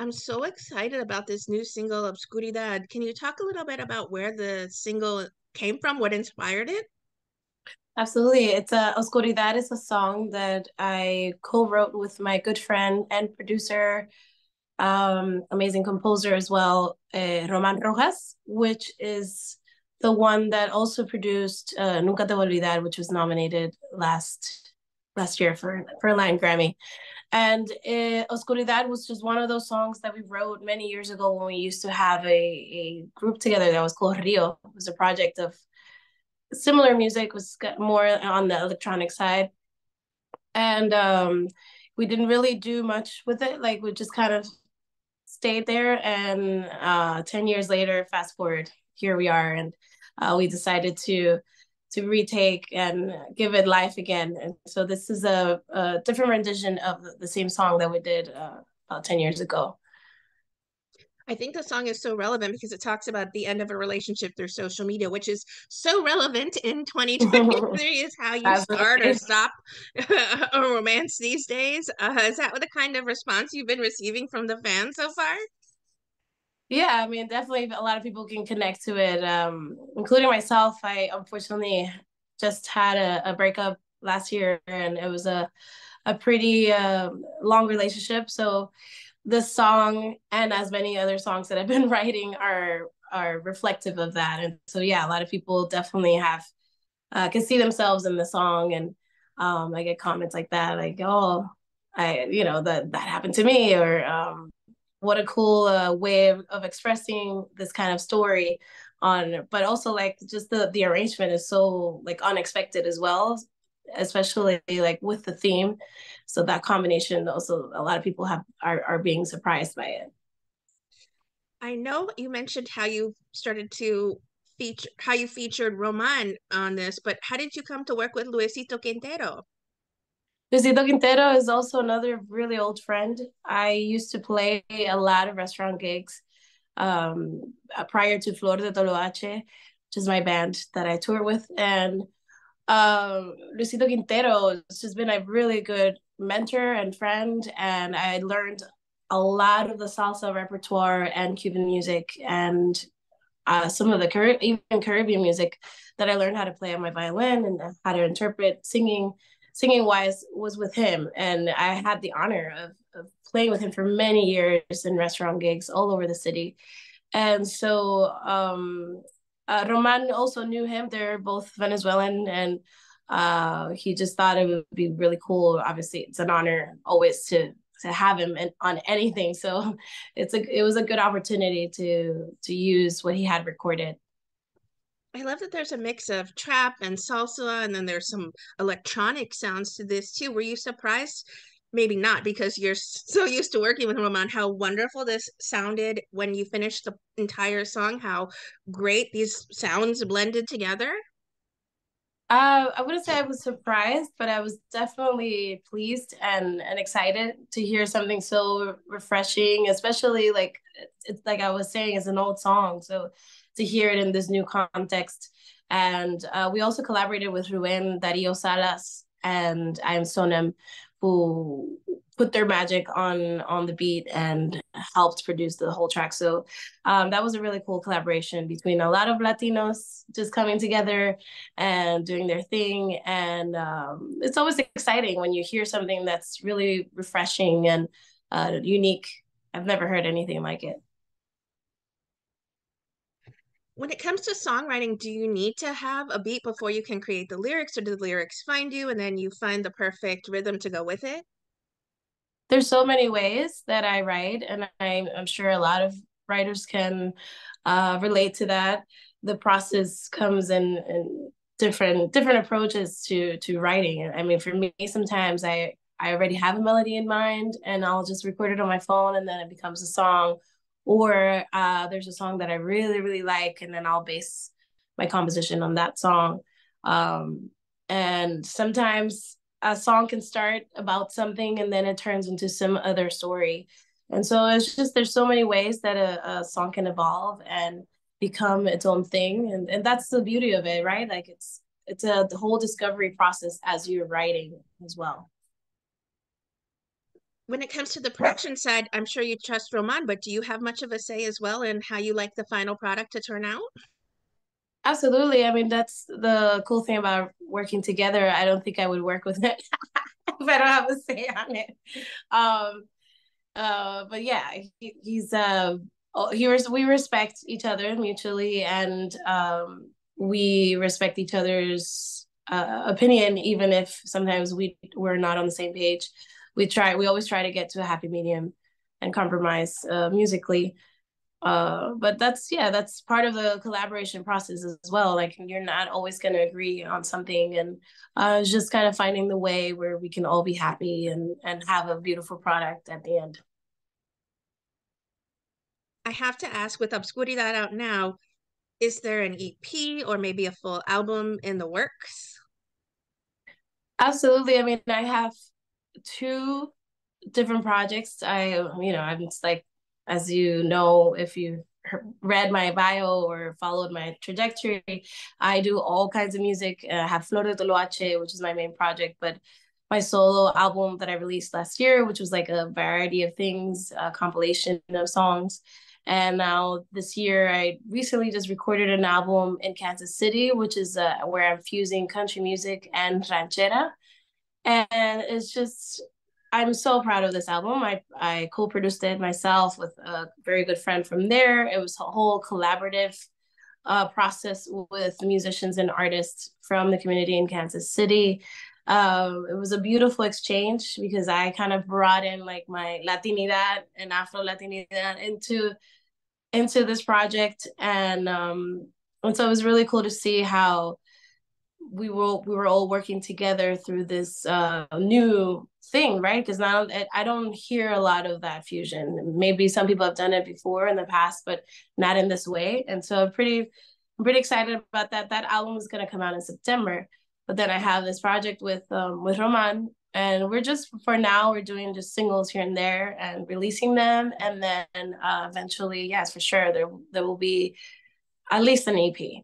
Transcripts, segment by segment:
I'm so excited about this new single, Obscuridad. Can you talk a little bit about where the single came from, what inspired it? Absolutely. Oscuridad is a song that I co-wrote with my good friend and producer, amazing composer as well, Roman Rojas, which is the one that also produced Nunca Te Voy a Olvidar, which was nominated last year for a Latin Grammy. And Oscuridad was just one of those songs that we wrote many years ago when we used to have a group together that was called Rio. It was a project of similar music, was more on the electronic side. And we didn't really do much with it. Like we just kind of stayed there. And 10 years later, fast forward, here we are. And we decided to retake and give it life again. And so this is a different rendition of the same song that we did about 10 years ago. I think the song is so relevant because it talks about the end of a relationship through social media, which is so relevant in 2023 is how you start or Absolutely. stop a romance these days. Is that the kind of response you've been receiving from the fans so far? Yeah, I mean, definitely a lot of people can connect to it, including myself. I unfortunately just had a breakup last year, and it was a pretty long relationship. So this song and as many other songs that I've been writing are reflective of that. And so yeah, a lot of people definitely have can see themselves in the song, and I get comments like that, like, "Oh, that happened to me," or what a cool way of expressing this kind of story on. But also like just the arrangement is so like unexpected as well, especially like with the theme. So that combination also a lot of people are being surprised by it. I know you mentioned how you started to feature how you featured Roman on this, but how did you come to work with Luisito Quintero? Luisito Quintero is also another really old friend. I used to play a lot of restaurant gigs prior to Flor de Toloache, which is my band that I tour with. And Luisito Quintero has just been a really good mentor and friend. And I learned a lot of the salsa repertoire and Cuban music and some of the even Caribbean music that I learned how to play on my violin and how to interpret singing wise was with him. And I had the honor of playing with him for many years in restaurant gigs all over the city. And so Roman also knew him. They're both Venezuelan, and he just thought it would be really cool. Obviously, it's an honor always to have him on anything. So it was a good opportunity to use what he had recorded. I love that there's a mix of trap and salsa, and then there's some electronic sounds to this too. Were you surprised? Maybe not, because you're so used to working with Roman, how wonderful this sounded when you finished the entire song, how great these sounds blended together. I wouldn't say I was surprised, but I was definitely pleased and excited to hear something so refreshing, especially like it's like I was saying, it's an old song. So to hear it in this new context. And we also collaborated with Ruben Darío Salas and I am Sonem, who put their magic on the beat and helped produce the whole track. So that was a really cool collaboration between a lot of Latinos just coming together and doing their thing. And it's always exciting when you hear something that's really refreshing and unique. I've never heard anything like it. When it comes to songwriting, do you need to have a beat before you can create the lyrics, or do the lyrics find you and then you find the perfect rhythm to go with it? There's so many ways that I write, and I'm sure a lot of writers can relate to that. The process comes in different approaches to writing. I mean, for me, sometimes I already have a melody in mind, and I'll just record it on my phone, and then it becomes a song. Or there's a song that I really like, and then I'll base my composition on that song. Um, and sometimes a song can start about something and then it turns into some other story. And so it's just there's so many ways that a song can evolve and become its own thing. And that's the beauty of it, right? Like it's the whole discovery process as you're writing as well. When it comes to the production side, I'm sure you trust Roman, but do you have much of a say as well in how you like the final product to turn out? Absolutely. I mean, that's the cool thing about working together. I don't think I would work with it if I don't have a say on it. Um, but yeah, he's we respect each other mutually, and we respect each other's opinion, even if sometimes we're not on the same page. We always try to get to a happy medium and compromise musically. But that's part of the collaboration process as well. Like you're not always going to agree on something, and it's just kind of finding the way where we can all be happy and have a beautiful product at the end. I have to ask, with Obscuridad out now, is there an EP or maybe a full album in the works? Absolutely. I mean, I have two different projects. I'm just like, as you know, if you read my bio or followed my trajectory, I do all kinds of music. I have Flor de Toloache, which is my main project, but my solo album that I released last year, which was like a variety of things, a compilation of songs. And now this year, I recently just recorded an album in Kansas City, which is where I'm fusing country music and ranchera. And it's just, I'm so proud of this album. I co-produced it myself with a very good friend from there. It was a whole collaborative process with musicians and artists from the community in Kansas City. It was a beautiful exchange because I kind of brought in like my Latinidad and Afro Latinidad into this project, and so it was really cool to see how we were all working together through this new thing, right? Because now I don't hear a lot of that fusion. Maybe some people have done it before in the past, but not in this way. And so I'm pretty excited about that. That album is going to come out in September, but then I have this project with Roman, and we're just for now we're doing just singles here and there and releasing them, and then eventually, yes, for sure there will be at least an EP.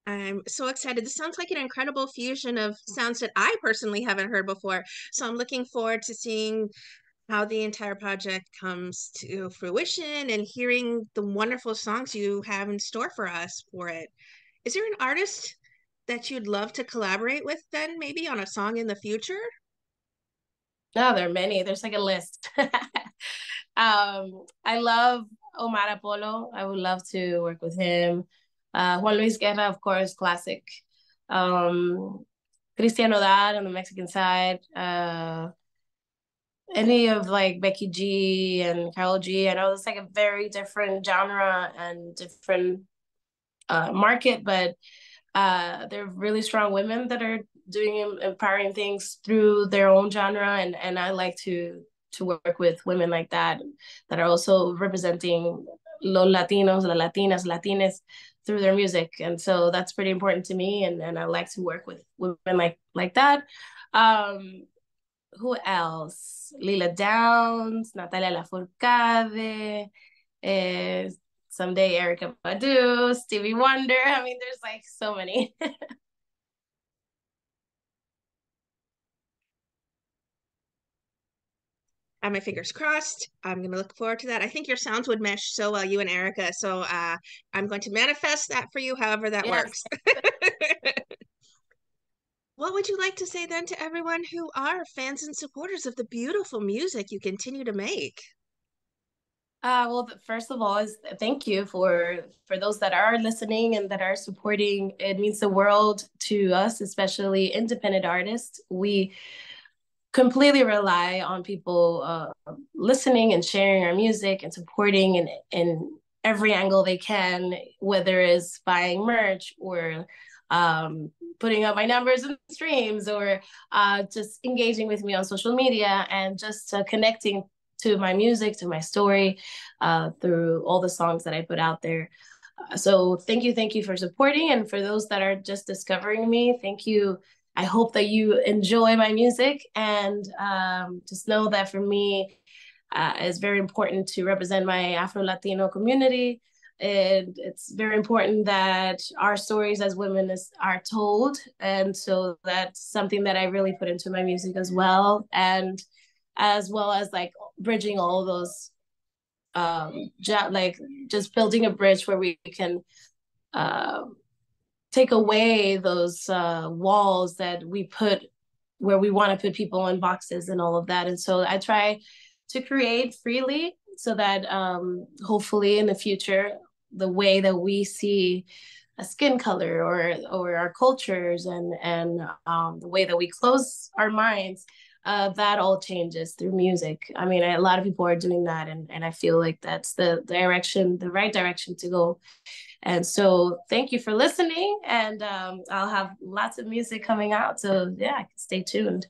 I'm so excited. This sounds like an incredible fusion of sounds that I personally haven't heard before. So I'm looking forward to seeing how the entire project comes to fruition and hearing the wonderful songs you have in store for us for it. Is there an artist that you'd love to collaborate with then, maybe on a song in the future? No, there are many. There's like a list. I love Omar Apollo. I would love to work with him. Juan Luis Guerra, of course, classic. Um, Cristian Nodal on the Mexican side. Any of like Becky G and Carol G. I know it's like a very different genre and different market, but they're really strong women that are doing empowering things through their own genre, and I like to work with women like that are also representing los Latinos, las Latinas, Latines through their music, and so that's pretty important to me, and I like to work with women like that. Um, who else? Lila Downs, Natalia Lafourcade, eh, someday Erykah Badu, Stevie Wonder. I mean, there's like so many. I have my fingers crossed. I'm going to look forward to that. I think your sounds would mesh so well, you and Erica. So I'm going to manifest that for you, however that Yes. works. What would you like to say then to everyone who are fans and supporters of the beautiful music you continue to make? Well, first of all, is thank you for those that are listening and that are supporting. It means the world to us, especially independent artists. We completely rely on people listening and sharing our music and supporting in every angle they can, whether it's buying merch or putting up my numbers and streams or just engaging with me on social media and just connecting to my music, to my story through all the songs that I put out there. So thank you for supporting. And for those that are just discovering me, thank you. I hope that you enjoy my music, and just know that for me, it's very important to represent my Afro Latino community. And it's very important that our stories as women are told. And so that's something that I really put into my music as well. And as well as like bridging all those, like just building a bridge where we can uh, take away those walls that we put where we want to put people in boxes and all of that. And so I try to create freely so that hopefully in the future, the way that we see a skin color or our cultures and the way that we close our minds, that all changes through music. I mean, a lot of people are doing that, and I feel like that's the direction, the right direction to go. And so, thank you for listening, and I'll have lots of music coming out. So yeah, stay tuned.